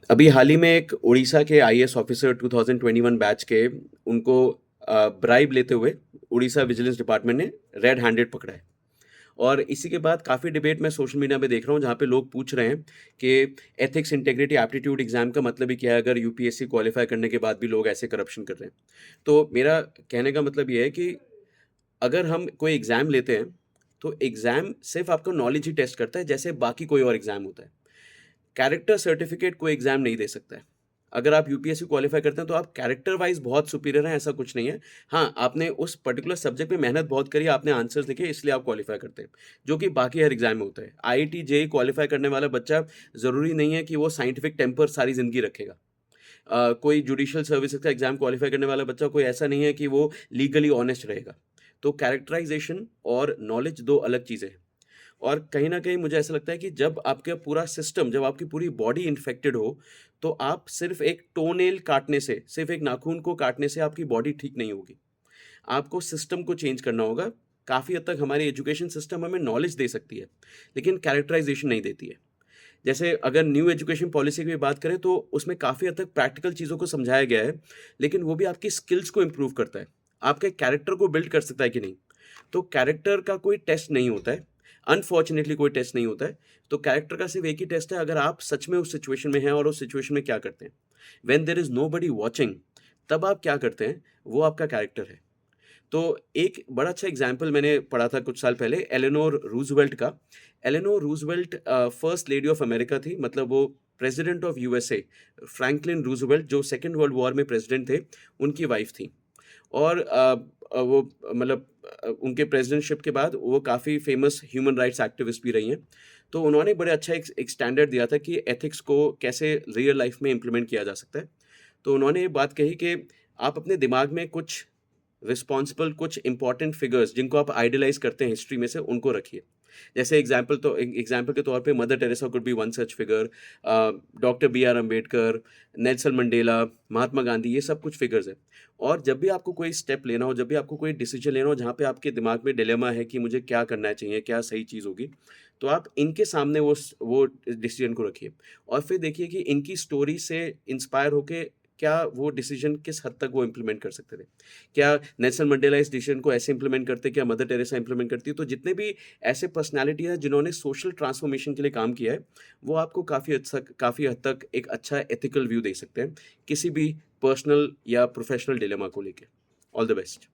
अभी हाल ही में एक उड़ीसा के आईएएस ऑफिसर 2021 बैच के उनको ब्राइब लेते हुए उड़ीसा विजिलेंस डिपार्टमेंट ने रेड हैंडेड पकड़ा है। और इसी के बाद काफ़ी डिबेट मैं सोशल मीडिया पे देख रहा हूँ जहाँ पे लोग पूछ रहे हैं कि एथिक्स इंटेग्रिटी एप्टीट्यूड एग्जाम का मतलब ही क्या है अगर यूपीएससी क्वालिफाई करने के बाद भी लोग ऐसे करप्शन कर रहे हैं। तो मेरा कहने का मतलब ये है कि अगर हम कोई एग्ज़ाम लेते हैं तो एग्ज़ाम सिर्फ आपका नॉलेज ही टेस्ट करता है जैसे बाकी कोई और एग्ज़ाम होता है। कैरेक्टर सर्टिफिकेट कोई एग्जाम नहीं दे सकता है। अगर आप यूपीएससी क्वालिफाई करते हैं तो आप कैरेक्टर वाइज बहुत सुपीरियर हैं, ऐसा कुछ नहीं है। हाँ, आपने उस पर्टिकुलर सब्जेक्ट में मेहनत बहुत करी, आपने आंसर्स लिखे इसलिए आप क्वालिफाई करते हैं, जो कि बाकी हर एग्जाम में होता है। आईआईटी जेईई क्वालिफाई करने वाला बच्चा ज़रूरी नहीं है कि वो साइंटिफिक टेम्पर सारी ज़िंदगी रखेगा। कोई जुडिशियल सर्विसेज का एग्जाम क्वालिफाई करने वाला बच्चा कोई ऐसा नहीं है कि वो लीगली ऑनेस्ट रहेगा। तो कैरेक्टराइजेशन और नॉलेज 2 अलग चीज़ें हैं। और कहीं न कहीं मुझे ऐसा लगता है कि जब आपका पूरा सिस्टम, जब आपकी पूरी बॉडी इन्फेक्टेड हो, तो आप सिर्फ़ एक टोनेल काटने से, सिर्फ़ एक नाखून को काटने से आपकी बॉडी ठीक नहीं होगी। आपको सिस्टम को चेंज करना होगा। काफ़ी हद तक हमारी एजुकेशन सिस्टम हमें नॉलेज दे सकती है, लेकिन कैरेक्टराइज़ेशन नहीं देती है। जैसे अगर न्यू एजुकेशन पॉलिसी की बात करें तो उसमें काफ़ी हद तक प्रैक्टिकल चीज़ों को समझाया गया है, लेकिन वो भी आपकी स्किल्स को इम्प्रूव करता है। आपके कैरेक्टर को बिल्ड कर सकता है कि नहीं। तो कैरेक्टर का कोई टेस्ट नहीं होता है, अनफॉर्च्युनेटली कोई टेस्ट नहीं होता है। तो कैरेक्टर का सिर्फ़ एक ही टेस्ट है अगर आप सच में उस सिचुएशन में हैं और उस सिचुएशन में क्या करते हैं। When there is nobody watching, तब आप क्या करते हैं, वो आपका कैरेक्टर है। तो एक बड़ा अच्छा एग्जाम्पल मैंने पढ़ा था कुछ साल पहले एलेनोर रूज़वेल्ट का। Eleanor Roosevelt first lady of America थी, मतलब वो president of USA Franklin Roosevelt जो सेकंड वर्ल्ड वॉर में प्रेसिडेंट थे, उनकी वाइफ थी। और वो मतलब उनके प्रेसिडेंटशिप के बाद वो काफ़ी फेमस ह्यूमन राइट्स एक्टिविस्ट भी रही हैं। तो उन्होंने बड़े अच्छा एक स्टैंडर्ड दिया था कि एथिक्स को कैसे रियल लाइफ में इम्प्लीमेंट किया जा सकता है। तो उन्होंने ये बात कही कि आप अपने दिमाग में कुछ रिस्पॉन्सिबल, कुछ इंपॉर्टेंट फिगर्स जिनको आप आइडलाइज़ करते हैं हिस्ट्री में से, उनको रखिए। जैसे एग्ज़ाम्पल के तौर पे Mother Teresa could be one such figure, doctor BR Ambedkar, Nelson Mandela, Mahatma Gandhi, ये सब कुछ फिगर्स हैं। और जब भी आपको कोई स्टेप लेना हो, जब भी आपको कोई डिसीजन लेना हो जहाँ पे आपके दिमाग में डिलेमा है कि मुझे क्या करना चाहिए, क्या सही चीज़ होगी, तो आप इनके सामने वो डिसीजन को रखिए और फिर देखिए कि इनकी स्टोरी से इंस्पायर होके क्या वो डिसीजन किस हद तक वो इम्प्लीमेंट कर सकते थे। क्या नेल्सन मंडेला इस डिसीजन को ऐसे इम्प्लीमेंट करते, क्या मदर टेरेसा इम्प्लीमेंट करती? तो जितने भी ऐसे पर्सनैलिटी हैं जिन्होंने सोशल ट्रांसफॉर्मेशन के लिए काम किया है, वो आपको काफ़ी हद तक एक अच्छा एथिकल व्यू दे सकते हैं, किसी भी पर्सनल या प्रोफेशनल डिलेमा को लेके। All the best.